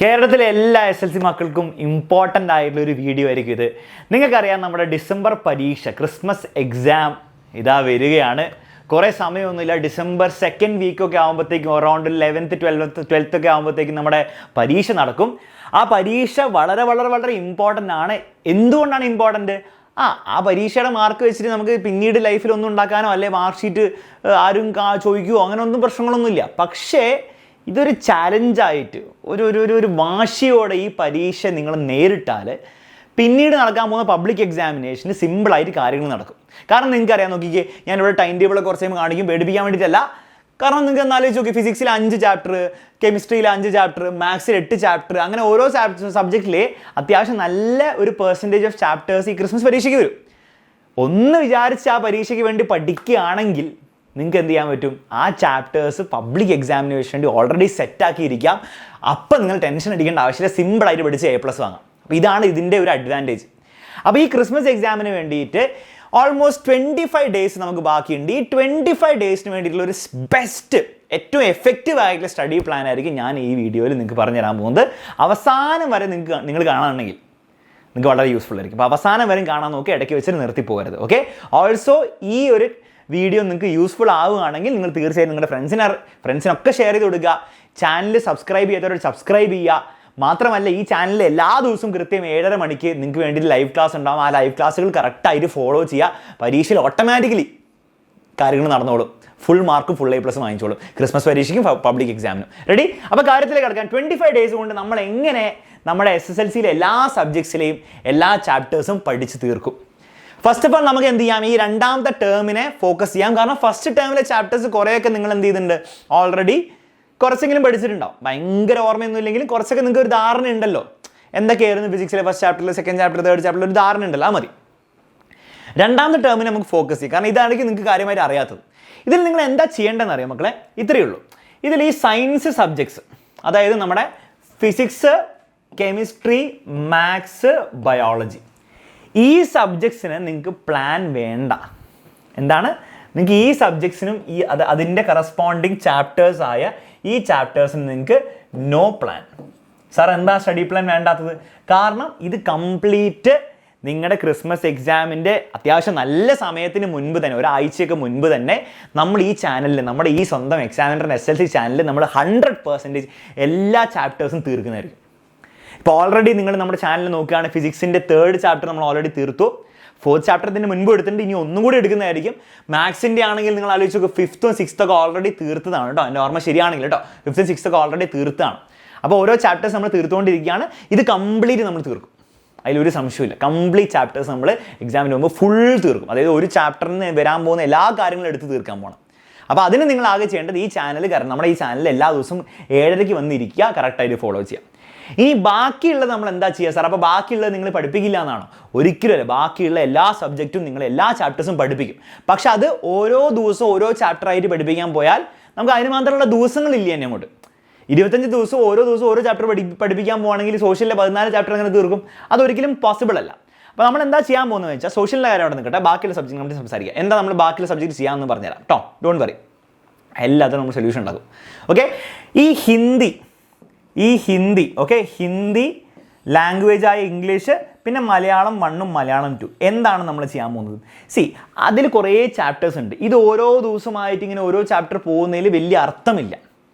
കേരളത്തിലെ എല്ലാ SSLC മക്കൾക്കും ഇമ്പോർട്ടൻ്റ് ആയിട്ടുള്ള ഒരു വീഡിയോ ആയിരിക്കും ഇത്. നിങ്ങൾക്കറിയാം നമ്മുടെ ഡിസംബർ പരീക്ഷ ക്രിസ്മസ് എക്സാം ഇതാ വരികയാണ്. കുറേ സമയമൊന്നുമില്ല. ഡിസംബർ 2nd വീക്കൊക്കെ ആകുമ്പോഴത്തേക്കും അറൗണ്ട് 11th 12th ഒക്കെ ആകുമ്പോഴത്തേക്കും നമ്മുടെ പരീക്ഷ നടക്കും. ആ പരീക്ഷ വളരെ വളരെ വളരെ ഇമ്പോർട്ടൻ്റ് ആണ്. എന്തുകൊണ്ടാണ് ഇമ്പോർട്ടൻ്റ്? ആ പരീക്ഷയുടെ മാർക്ക് വെച്ചിട്ട് നമുക്ക് പിന്നീട് ലൈഫിൽ ഒന്നും ഉണ്ടാക്കാനോ അല്ലെ മാർക്ക് ഷീറ്റ് ആരും ചോദിക്കുമോ അങ്ങനെ ഒന്നും പ്രശ്നങ്ങളൊന്നുമില്ല. പക്ഷേ ഇതൊരു ചാലഞ്ചായിട്ട് ഒരു വാശിയോടെ ഈ പരീക്ഷ നിങ്ങൾ നേരിട്ടാൽ പിന്നീട് നടക്കാൻ പോകുന്ന പബ്ലിക് എക്സാമിനേഷന് സിമ്പിളായിട്ട് കാര്യങ്ങൾ നടക്കും. കാരണം നിങ്ങൾക്കറിയാം, നോക്കിക്കേ, ഞാനിവിടെ ടൈം ടേബിൾ കുറച്ച് ടൈം കാണിക്കും, പേടിപ്പിക്കാൻ വേണ്ടിയിട്ടല്ല. കാരണം നിങ്ങൾക്ക് എന്നാലും നോക്കി, ഫിസിക്സിൽ 5 ചാപ്റ്റർ, കെമിസ്ട്രിയിൽ 5 ചാപ്റ്റർ, മാത്സിൽ 8 ചാപ്റ്റർ, അങ്ങനെ ഓരോ സബ്ജക്റ്റിൽ അത്യാവശ്യം നല്ല ഒരു പെർസെൻറ്റേജ് ഓഫ് ചാപ്റ്റേഴ്സ് ഈ ക്രിസ്മസ് പരീക്ഷയ്ക്ക് വരും. ഒന്ന് വിചാരിച്ച് ആ പരീക്ഷയ്ക്ക് വേണ്ടി പഠിക്കുകയാണെങ്കിൽ നിങ്ങൾക്ക് എന്ത് ചെയ്യാൻ പറ്റും? ആ ചാപ്റ്റേഴ്സ് പബ്ലിക് എക്സാമിനേഷന് വേണ്ടി ഓൾറെഡി സെറ്റാക്കിയിരിക്കാം. അപ്പം നിങ്ങൾ ടെൻഷൻ അടിക്കേണ്ട ആവശ്യമില്ല, സിമ്പിളായിട്ട് പഠിച്ച് A+ വാങ്ങാം. അപ്പോൾ ഇതാണ് ഇതിൻ്റെ ഒരു അഡ്വാൻറ്റേജ്. അപ്പോൾ ഈ ക്രിസ്മസ് എക്സാമിന് വേണ്ടിയിട്ട് ഓൾമോസ്റ്റ് 25 ഡേയ്സ് നമുക്ക് ബാക്കിയുണ്ട്. ഈ 25 ഡേയ്സിന് വേണ്ടിയിട്ടുള്ള ഒരു ബെസ്റ്റ്, ഏറ്റവും എഫക്റ്റീവ് ആയിട്ടുള്ള സ്റ്റഡി പ്ലാൻ ആയിരിക്കും ഞാൻ ഈ വീഡിയോയിൽ നിങ്ങൾക്ക് പറഞ്ഞു തരാൻ പോകുന്നത്. അവസാനം വരെ നിങ്ങൾ കാണുകയാണെങ്കിൽ നിങ്ങൾക്ക് വളരെ യൂസ്ഫുൾ ആയിരിക്കും. അപ്പോൾ അവസാനം വരെ കാണാൻ നോക്കി, ഇടയ്ക്ക് വെച്ചിട്ട് നിർത്തി പോകരുത്. ഓക്കെ, ഓൾസോ ഈ ഒരു വീഡിയോ നിങ്ങൾക്ക് യൂസ്ഫുൾ ആവുകയാണെങ്കിൽ നിങ്ങൾ തീർച്ചയായും നിങ്ങളുടെ ഫ്രണ്ട്സിനൊക്കെ ഷെയർ ചെയ്ത് കൊടുക്കുക. ചാനൽ സബ്സ്ക്രൈബ് ചെയ്യാത്തവർ സബ്സ്ക്രൈബ് ചെയ്യുക. മാത്രമല്ല, ഈ ചാനലിൽ എല്ലാ ദിവസവും കൃത്യം 7:30 മണിക്ക് നിങ്ങൾക്ക് വേണ്ടി ലൈവ് ക്ലാസ് ഉണ്ടാവും. ആ ലൈവ് ക്ലാസ്സുകൾ കറക്റ്റായിട്ട് ഫോളോ ചെയ്യുക. പരീക്ഷയിൽ ഓട്ടോമാറ്റിക്കലി കാര്യങ്ങൾ നടന്നോളും. ഫുൾ മാർക്കും ഫുൾ A+ വാങ്ങിച്ചോളും ക്രിസ്മസ് പരീക്ഷയ്ക്കും പബ്ലിക് എക്സാമിനും. റെഡി? അപ്പോൾ കാര്യത്തിലേക്ക് കിടക്കാൻ 25 ഡേയ്സ് കൊണ്ട് നമ്മൾ എങ്ങനെ നമ്മുടെ SSLCയിലെ എല്ലാ സബ്ജക്ട്സിലെയും എല്ലാ ചാപ്റ്റേഴ്സും പഠിച്ച് തീർക്കും. ഫസ്റ്റ് ഓഫ് ഓൾ നമുക്ക് എന്ത് ചെയ്യാം? ഈ രണ്ടാമത്തെ ടേമിനെ ഫോക്കസ് ചെയ്യാം. കാരണം ഫസ്റ്റ് ടേമിലെ ചാപ്റ്റേഴ്സ് കുറേയൊക്കെ നിങ്ങൾ എന്ത് ചെയ്തിട്ടുണ്ട്, ഓൾറെഡി കുറച്ചെങ്കിലും പഠിച്ചിട്ടുണ്ടാവും. ഭയങ്കര ഓർമ്മയൊന്നും ഇല്ലെങ്കിലും കുറച്ചൊക്കെ നിങ്ങൾക്ക് ഒരു ധാരണ ഉണ്ടല്ലോ. എന്തൊക്കെയായിരുന്നു ഫിസിക്സിലെ ഫസ്റ്റ് ചാപ്റ്ററിൽ, സെക്കൻഡ് ചാപ്റ്റർ, തേർഡ് ചാപ്റ്ററിൽ ഒരു ധാരണ ഉണ്ടല്ലോ. ആ മതി. രണ്ടാമത്തെ ടേമിനെ നമുക്ക് ഫോക്കസ് ചെയ്യാം. കാരണം ഇതാണെങ്കിൽ നിങ്ങൾക്ക് കാര്യമായിട്ട് അറിയാത്തത്. ഇതിൽ നിങ്ങൾ എന്താ ചെയ്യേണ്ടതെന്ന് അറിയാം മക്കളെ, ഇത്രയേ ഉള്ളൂ. ഇതിൽ ഈ സയൻസ് സബ്ജക്ട്സ്, അതായത് നമ്മുടെ ഫിസിക്സ്, കെമിസ്ട്രി, മാത്സ്, ബയോളജി, ഈ സബ്ജക്ട്സിന് നിങ്ങൾക്ക് പ്ലാൻ വേണ്ട. എന്താണ്? നിങ്ങൾക്ക് ഈ സബ്ജക്ട്സിനും അതിൻ്റെ കറസ്പോണ്ടിങ് ചാപ്റ്റേഴ്സ് ആയ ഈ ചാപ്റ്റേഴ്സിന് നിങ്ങൾക്ക് നോ പ്ലാൻ. സാർ എന്താ സ്റ്റഡി പ്ലാൻ വേണ്ടാത്തത്? കാരണം ഇത് കംപ്ലീറ്റ് നിങ്ങളുടെ ക്രിസ്മസ് എക്സാമിൻ്റെ അത്യാവശ്യം നല്ല സമയത്തിന് മുൻപ് തന്നെ, ഒരാഴ്ചയൊക്കെ മുൻപ് തന്നെ നമ്മൾ ഈ ചാനലിൽ, നമ്മുടെ ഈ സ്വന്തം എക്സാമിനർ SSLC ചാനലിൽ നമ്മൾ 100% എല്ലാ ചാപ്റ്റേഴ്സും തീർക്കുന്നതായിരിക്കും. ഇപ്പോൾ ഓൾറെഡി നിങ്ങൾ നമ്മുടെ ചാനൽ നോക്കുകയാണ്, ഫിസിക്സിൻ്റെ 3rd ചാപ്റ്റർ നമ്മൾ ഓൾറെഡി തീർത്തു. 4th ചാപ്റ്ററിന് മുൻപ് എടുത്തിട്ടുണ്ട്, ഇനി ഒന്നും കൂടി എടുക്കുന്നതായിരിക്കും. മാത്സിൻ്റെ ആണെങ്കിൽ നിങ്ങൾ ആലോചിച്ച് നോക്കുക, 5th ഉം 6th ഒക്കെ ഓൾറെഡി തീർത്തതാണ് കേട്ടോ. എൻ്റെ ഓർമ്മ ശരിയാണെങ്കിൽ കേട്ടോ, 5th ഉം 6th ഒക്കെ ഓൾറെഡി തീർത്താണ്. അപ്പോൾ ഓരോ ചാപ്റ്റേഴ്സ് നമ്മൾ തീർത്തുകൊണ്ടിരിക്കുകയാണ്. ഇത് കംപ്ലീറ്റ് നമ്മൾ തീർക്കും, അതിലൊരു സംശയമില്ല. കംപ്ലീറ്റ് ചാപ്റ്റേഴ്സ് നമ്മൾ എക്സാമിന് മുമ്പ് ഫുൾ തീർക്കും. അതായത് ഒരു ചാപ്റ്ററിന് വരാൻ പോകുന്ന എല്ലാ കാര്യങ്ങളും എടുത്ത് തീർക്കാൻ പോകണം. അപ്പോൾ അതിന് നിങ്ങൾ ആകെ ചെയ്യേണ്ടത് ഈ ചാനൽ, കാരണം നമ്മുടെ ഈ ചാനലിൽ എല്ലാ ദിവസവും 7:30 വന്നിരിക്കുക, കറക്റ്റായിട്ട് ഫോളോ ചെയ്യുക. ഇനി ബാക്കിയുള്ളത് നമ്മൾ എന്താ ചെയ്യുക സാർ? അപ്പോൾ ബാക്കിയുള്ളത് നിങ്ങൾ പഠിപ്പിക്കില്ല എന്നാണോ? ഒരിക്കലുമല്ല. ബാക്കിയുള്ള എല്ലാ സബ്ജക്റ്റും നിങ്ങൾ എല്ലാ ചാപ്റ്റേഴ്സും പഠിപ്പിക്കും. പക്ഷെ അത് ഓരോ ദിവസവും ഓരോ ചാപ്റ്ററായിട്ട് പഠിപ്പിക്കാൻ പോയാൽ നമുക്ക് അതിന് മാത്രമുള്ള ദിവസങ്ങളില്ല എന്നെ അങ്ങോട്ട്. 25 ദിവസം ഓരോ ദിവസം ഓരോ ചാപ്റ്റർ പഠിപ്പിക്കാൻ പോകുകയാണെങ്കിൽ സോഷ്യലിലെ 14 ചാപ്റ്റർ അങ്ങനെ തീർക്കും. അതൊരിക്കലും പോസിബിൾ അല്ല. അപ്പോൾ നമ്മൾ എന്താ ചെയ്യാൻ പോകുന്നത് വെച്ചാൽ, സോഷ്യലിൻ്റെ കാര്യം അവിടെ നിൽക്കട്ടെ, ബാക്കിയുള്ള സബ്ജക്റ്റ് നമ്മൾ സംസാരിക്കുക. എന്താ നമ്മൾ ബാക്കിയുള്ള സബ്ജക്റ്റ് ചെയ്യാമെന്ന് പറഞ്ഞുതരാം കേട്ടോ. ഡോണ്ട് വറി, എല്ലാത്തിനും നമ്മൾ സൊല്യൂഷൻ ഉണ്ടാകും. ഓക്കെ, ഈ ഹിന്ദി ഓക്കെ, ഹിന്ദി ലാംഗ്വേജായ ഇംഗ്ലീഷ്, പിന്നെ മലയാളം 1 ഉം മലയാളം 2 എന്താണ് നമ്മൾ ചെയ്യാൻ പോകുന്നത്? അതിൽ കുറേ ചാപ്റ്റേഴ്സ് ഉണ്ട്. ഇത് ഓരോ ദിവസമായിട്ട് ഇങ്ങനെ ഓരോ ചാപ്റ്റർ പോകുന്നതിൽ വലിയ അർത്ഥമില്ല.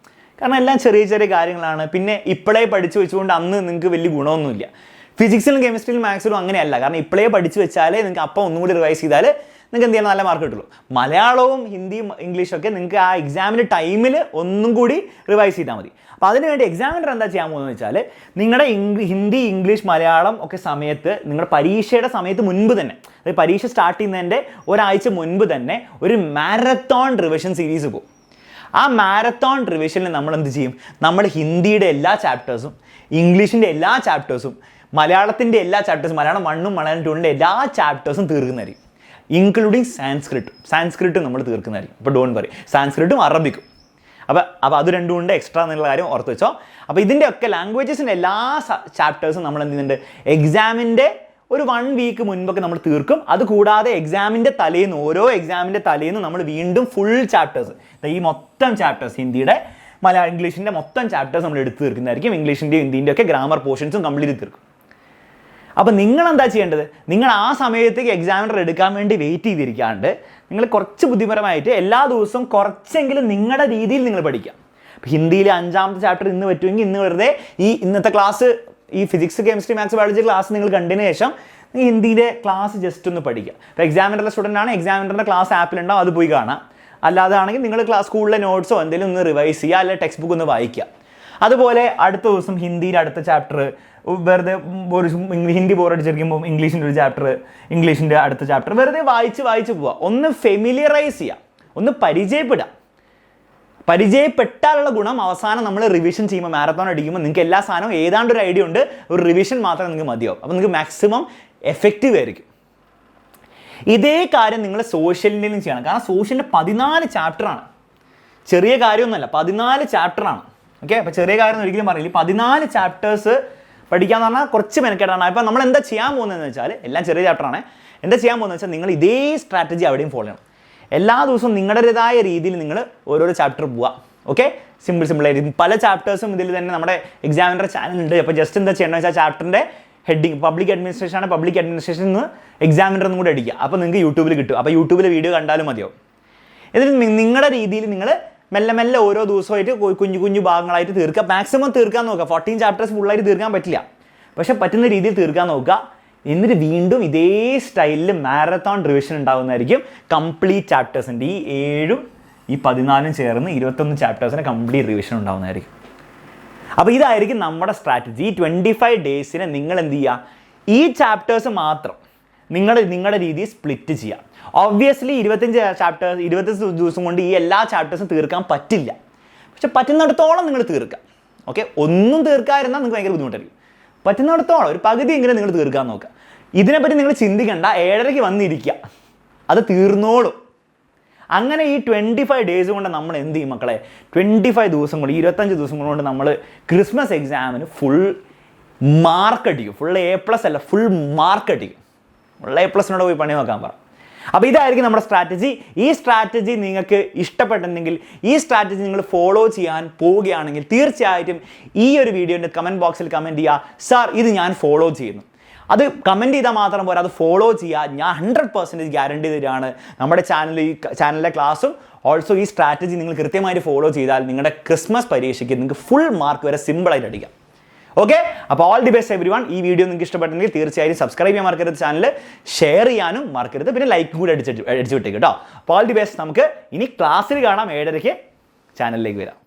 കാരണം എല്ലാം ചെറിയ ചെറിയ കാര്യങ്ങളാണ്. പിന്നെ ഇപ്പോഴേ പഠിച്ചു വെച്ചുകൊണ്ട് അന്ന് നിങ്ങൾക്ക് വലിയ ഗുണമൊന്നുമില്ല. ഫിസിക്സിലും കെമിസ്ട്രിയിലും മാത്സിലും അങ്ങനെയല്ല. കാരണം ഇപ്പോഴേ പഠിച്ചു വെച്ചാലേ നിങ്ങൾക്ക് അപ്പം ഒന്നും കൂടി റിവൈസ് ചെയ്താൽ നിങ്ങൾക്ക് എന്ത് ചെയ്യണം, നല്ല മാർക്ക് കിട്ടുള്ളൂ. മലയാളവും ഹിന്ദിയും ഇംഗ്ലീഷൊക്കെ നിങ്ങൾക്ക് ആ എക്സാമിൻ്റെ ടൈമിൽ ഒന്നും കൂടി റിവൈസ് ചെയ്താൽ മതി. അപ്പോൾ അതിനുവേണ്ടി എക്സാമിനർ എന്താ ചെയ്യാൻ പോകുന്നത് വെച്ചാൽ, നിങ്ങളുടെ ഹിന്ദി, ഇംഗ്ലീഷ്, മലയാളം ഒക്കെ സമയത്ത് നിങ്ങളുടെ പരീക്ഷയുടെ സമയത്ത് മുൻപ് തന്നെ, അതായത് പരീക്ഷ സ്റ്റാർട്ട് ചെയ്യുന്നതിൻ്റെ ഒരാഴ്ച മുൻപ് തന്നെ ഒരു മാരത്തോൺ റിവിഷൻ സീരീസ് പോകും. ആ മാരത്തോൺ റിവിഷനിൽ നമ്മൾ എന്ത് ചെയ്യും? നമ്മൾ ഹിന്ദിയുടെ എല്ലാ ചാപ്റ്റേഴ്സും, ഇംഗ്ലീഷിൻ്റെ എല്ലാ ചാപ്റ്റേഴ്സും, മലയാളത്തിൻ്റെ എല്ലാ ചാപ്റ്റേഴ്സും, മലയാളം 1 ഉം മലയാളം 2 എല്ലാ ചാപ്റ്റേഴ്സും തീർക്കുന്നതായിരിക്കും. ഇൻക്ലൂഡിങ് സാൻസ്ക്രിറ്റും നമ്മൾ തീർക്കുന്നതായിരിക്കും. അപ്പോൾ ഡോണ്ട് വറി, സാൻസ്ക്രിറ്റും അറബിക്കും. അപ്പോൾ അത് രണ്ടും ഉണ്ട് എക്സ്ട്രാ എന്നുള്ള കാര്യം ഓർത്ത് വെച്ചോ. അപ്പോൾ ഇതിൻ്റെയൊക്കെ ലാംഗ്വേജസിൻ്റെ എല്ലാ ചാപ്റ്റേഴ്സും നമ്മൾ എന്ത് ചെയ്യുന്നുണ്ട്, എക്സാമിൻ്റെ ഒരു 1 വീക്ക് മുൻപൊക്കെ നമ്മൾ തീർക്കും. അതുകൂടാതെ എക്സാമിൻ്റെ തലേന്ന്, ഓരോ എക്സാമിൻ്റെ തലേന്ന് നമ്മൾ വീണ്ടും ഫുൾ ചാപ്റ്റേഴ്സ്, ഈ മൊത്തം ചാപ്റ്റേഴ്സ്, ഹിന്ദിയുടെ ഇംഗ്ലീഷിൻ്റെ മൊത്തം ചാപ്റ്റേഴ്സ് നമ്മൾ എടുത്ത് തീർക്കുന്നതായിരിക്കും. ഇംഗ്ലീഷിൻ്റെയും ഹിന്ദീൻ്റെ ഒക്കെ ഗ്രാമർ പോർഷൻസും കംപ്ലീറ്റ് തീർക്കും. അപ്പോൾ നിങ്ങൾ എന്താ ചെയ്യേണ്ടത്? നിങ്ങൾ ആ സമയത്തേക്ക് എക്സാമിനർ എടുക്കാൻ വേണ്ടി വെയിറ്റ് ചെയ്തിരിക്കാണ്ട് നിങ്ങൾ കുറച്ച് ബുദ്ധിപരമായിട്ട് എല്ലാ ദിവസവും കുറച്ചെങ്കിലും നിങ്ങളുടെ രീതിയിൽ നിങ്ങൾ പഠിക്കുക. ഇപ്പോൾ ഹിന്ദിയിലെ 5ാമത്തെ ചാപ്റ്റർ ഇന്ന് പറ്റുമെങ്കിൽ ഇന്ന് വെറുതെ ഇന്നത്തെ ക്ലാസ് ഈ physics chemistry maths biology class നിങ്ങൾ കണ്ടതിന് ശേഷം ഹിന്ദിയുടെ ക്ലാസ് ജസ്റ്റ് ഒന്ന് പഠിക്കുക. ഇപ്പോൾ എക്സാമിനറുടെ സ്റ്റുഡൻ്റ് ആണ്, എക്സാമിനറുടെ ക്ലാസ് ആപ്പിലുണ്ടാവും, അത് പോയി കാണാം. അല്ലാതെ ആണെങ്കിൽ നിങ്ങൾ സ്കൂളിലെ നോട്ട്സോ എന്തെങ്കിലും ഒന്ന് റിവൈസ് ചെയ്യുക, അല്ലെങ്കിൽ ടെക്സ്റ്റ് ബുക്ക് ഒന്ന് വായിക്കുക. അതുപോലെ അടുത്ത ദിവസം ഹിന്ദിയുടെ അടുത്ത ചാപ്റ്റർ വെറുതെ ഹിന്ദി ബോറടിച്ചിരിക്കുമ്പോൾ ഇംഗ്ലീഷിൻ്റെ അടുത്ത ചാപ്റ്റർ വെറുതെ വായിച്ച് പോവുക. ഒന്ന് ഫെമിലിയറൈസ് ചെയ്യുക, ഒന്ന് പരിചയപ്പെട്ടാലുള്ള ഗുണം അവസാനം നമ്മൾ റിവിഷൻ ചെയ്യുമ്പോൾ മാരത്തോൺ അടിക്കുമ്പോൾ നിങ്ങൾക്ക് എല്ലാ സാധനവും ഏതാണ്ട് ഒരു ഐഡിയ ഉണ്ട്, ഒരു റിവിഷൻ മാത്രം നിങ്ങൾക്ക് മതിയാവും. അപ്പോൾ നിങ്ങൾക്ക് മാക്സിമം എഫക്റ്റീവ് ആയിരിക്കും. ഇതേ കാര്യം നിങ്ങൾ സോഷ്യലിൻ്റെയും ചെയ്യണം. കാരണം സോഷ്യലിൻ്റെ 14 ചാപ്റ്ററാണ്, ചെറിയ കാര്യമൊന്നുമല്ല, 14 ചാപ്റ്ററാണ്. ഓക്കെ, അപ്പോൾ ചെറിയ കാര്യം ഒരിക്കലും പറയില്ല. 14 ചാപ്റ്റേഴ്സ് പഠിക്കാന്ന് പറഞ്ഞാൽ കുറച്ച് മെനക്കെട്ടാണ്. അപ്പോൾ നമ്മൾ എന്താ ചെയ്യാൻ പോകുന്നതെന്ന് വെച്ചാൽ, എല്ലാം ചെറിയ ചാപ്റ്ററാണ്, എന്താ ചെയ്യാൻ പോകുന്നത് വെച്ചാൽ നിങ്ങൾ ഇതേ സ്ട്രാറ്റജി അവിടെയും ഫോളോ ചെയ്യണം. എല്ലാ ദിവസവും നിങ്ങളുടേതായ രീതിയിൽ നിങ്ങൾ ഓരോരോ ചാപ്റ്റർ പോവുക. ഓക്കെ, സിമ്പിളായിരിക്കും. പല ചാപ്റ്റേഴ്സും ഇതിൽ തന്നെ നമ്മുടെ എക്സാമിനർ ചാനലുണ്ട്. അപ്പോൾ ജസ്റ്റ് എന്താ ചെയ്യണമെന്ന് വെച്ചാൽ ചാപ്റ്ററിൻ്റെ ഹെഡിങ് പബ്ലിക് അഡ്മിനിസ്ട്രേഷൻ ആണ്, പബ്ലിക് അഡ്മിനിസ്ട്രേഷൻ നിന്ന് എക്സാമിനർ ഒന്നും കൂടെ അടിക്കുക. അപ്പോൾ നിങ്ങൾക്ക് യൂട്യൂബിൽ കിട്ടും. അപ്പോൾ യൂട്യൂബിൽ വീഡിയോ കണ്ടാലും മതിയാവും. എന്നിട്ട് നിങ്ങളുടെ രീതിയിൽ നിങ്ങൾ മെല്ലെ ഓരോ ദിവസമായിട്ട് കുഞ്ഞു ഭാഗങ്ങളായിട്ട് തീർക്കുക. മാക്സിമം തീർക്കാൻ നോക്കുക. 14 ചാപ്റ്റേഴ്സ് ഫുള്ളായിട്ട് തീർക്കാൻ പറ്റില്ല, പക്ഷെ പറ്റുന്ന രീതിയിൽ തീർക്കാൻ നോക്കുക. എന്നിട്ട് വീണ്ടും ഇതേ സ്റ്റൈലിൽ മാരത്തോൺ റിവിഷൻ ഉണ്ടാകുന്നതായിരിക്കും. കംപ്ലീറ്റ് ചാപ്റ്റേഴ്സിൻ്റെ ഈ 7ഉം ഈ 14ഉം ചേർന്ന് 21 ചാപ്റ്റേഴ്സിന് കംപ്ലീറ്റ് റിവിഷൻ ഉണ്ടാകുന്നതായിരിക്കും. അപ്പോൾ ഇതായിരിക്കും നമ്മുടെ സ്ട്രാറ്റജി. ഈ 25 ഡേയ്സിന് നിങ്ങൾ എന്ത് ചെയ്യുക? ഈ ചാപ്റ്റേഴ്സ് മാത്രം നിങ്ങളുടെ രീതിയിൽ സ്പ്ലിറ്റ് ചെയ്യുക. ഒബ്വിയസ്ലി 25 ദിവസം കൊണ്ട് ഈ എല്ലാ ചാപ്റ്റേഴ്സും തീർക്കാൻ പറ്റില്ല, പക്ഷെ പറ്റുന്നിടത്തോളം നിങ്ങൾ തീർക്കുക. ഓക്കെ, ഒന്നും തീർക്കാതിരുന്നാൽ നിങ്ങൾക്ക് ഭയങ്കര ബുദ്ധിമുട്ടായിരിക്കും. പറ്റുന്നിടത്തോളം ഒരു പകുതിയെങ്കിലും നിങ്ങൾ തീർക്കാൻ നോക്കുക. ഇതിനെപ്പറ്റി നിങ്ങൾ ചിന്തിക്കേണ്ട, 7:30 വന്നിരിക്കുക, അത് തീർന്നോളും. അങ്ങനെ ഈ 25 ഡേയ്സ് കൊണ്ട് നമ്മൾ എന്ത് ചെയ്യും മക്കളെ? 25 ദിവസം കൊണ്ട് 25 ദിവസം കൊണ്ട് നമ്മൾ ക്രിസ്മസ് എക്സാമിന് ഫുൾ മാർക്ക് അടിക്കും. ഫുൾ A+ അല്ല, ഫുൾ മാർക്ക് അടിക്കും. ഫുൾ A+നോട് പോയി പണി നോക്കാൻ പറ. അപ്പോൾ ഇതായിരിക്കും നമ്മുടെ സ്ട്രാറ്റജി. ഈ സ്ട്രാറ്റജി നിങ്ങൾക്ക് ഇഷ്ടപ്പെട്ടെങ്കിൽ, ഈ സ്ട്രാറ്റജി നിങ്ങൾ ഫോളോ ചെയ്യാൻ പോവുകയാണെങ്കിൽ തീർച്ചയായിട്ടും ഈ ഒരു വീഡിയോൻ്റെ കമൻറ്റ് ബോക്സിൽ കമൻറ്റ് ചെയ്യുക, സാർ ഇത് ഞാൻ ഫോളോ ചെയ്യുന്നു. അത് കമൻറ്റ് ചെയ്താൽ മാത്രം പോരാ, അത് ഫോളോ ചെയ്യുക. ഞാൻ 100% ഗ്യാരണ്ടി തരികയാണ്. നമ്മുടെ ചാനലിലെ ക്ലാസ്സും ഓൾസോ ഈ സ്ട്രാറ്റജി നിങ്ങൾ കൃത്യമായിട്ട് ഫോളോ ചെയ്താൽ നിങ്ങളുടെ ക്രിസ്മസ് പരീക്ഷയ്ക്ക് നിങ്ങൾക്ക് ഫുൾ മാർക്ക് വരെ സിമ്പിളായിട്ട് അടിക്കാം. ഓക്കെ, അപ്പോൾ all the best every one. ഈ വീഡിയോ നിങ്ങൾക്ക് ഇഷ്ടപ്പെട്ടെങ്കിൽ തീർച്ചയായും സബ്സ്ക്രൈബ് ചെയ്യാൻ മറക്കരുത്, ചാനൽ ഷെയർ ചെയ്യാനും മറക്കരുത്, പിന്നെ ലൈക്കും കൂടി അടിച്ചു വിട്ടേക്ക് കേട്ടോ. അപ്പോൾ ഓൾ ദി ബെസ്റ്റ്. നമുക്ക് ഇനി ക്ലാസ്സിൽ കാണാം. 7:30 ചാനലിലേക്ക് വരാം.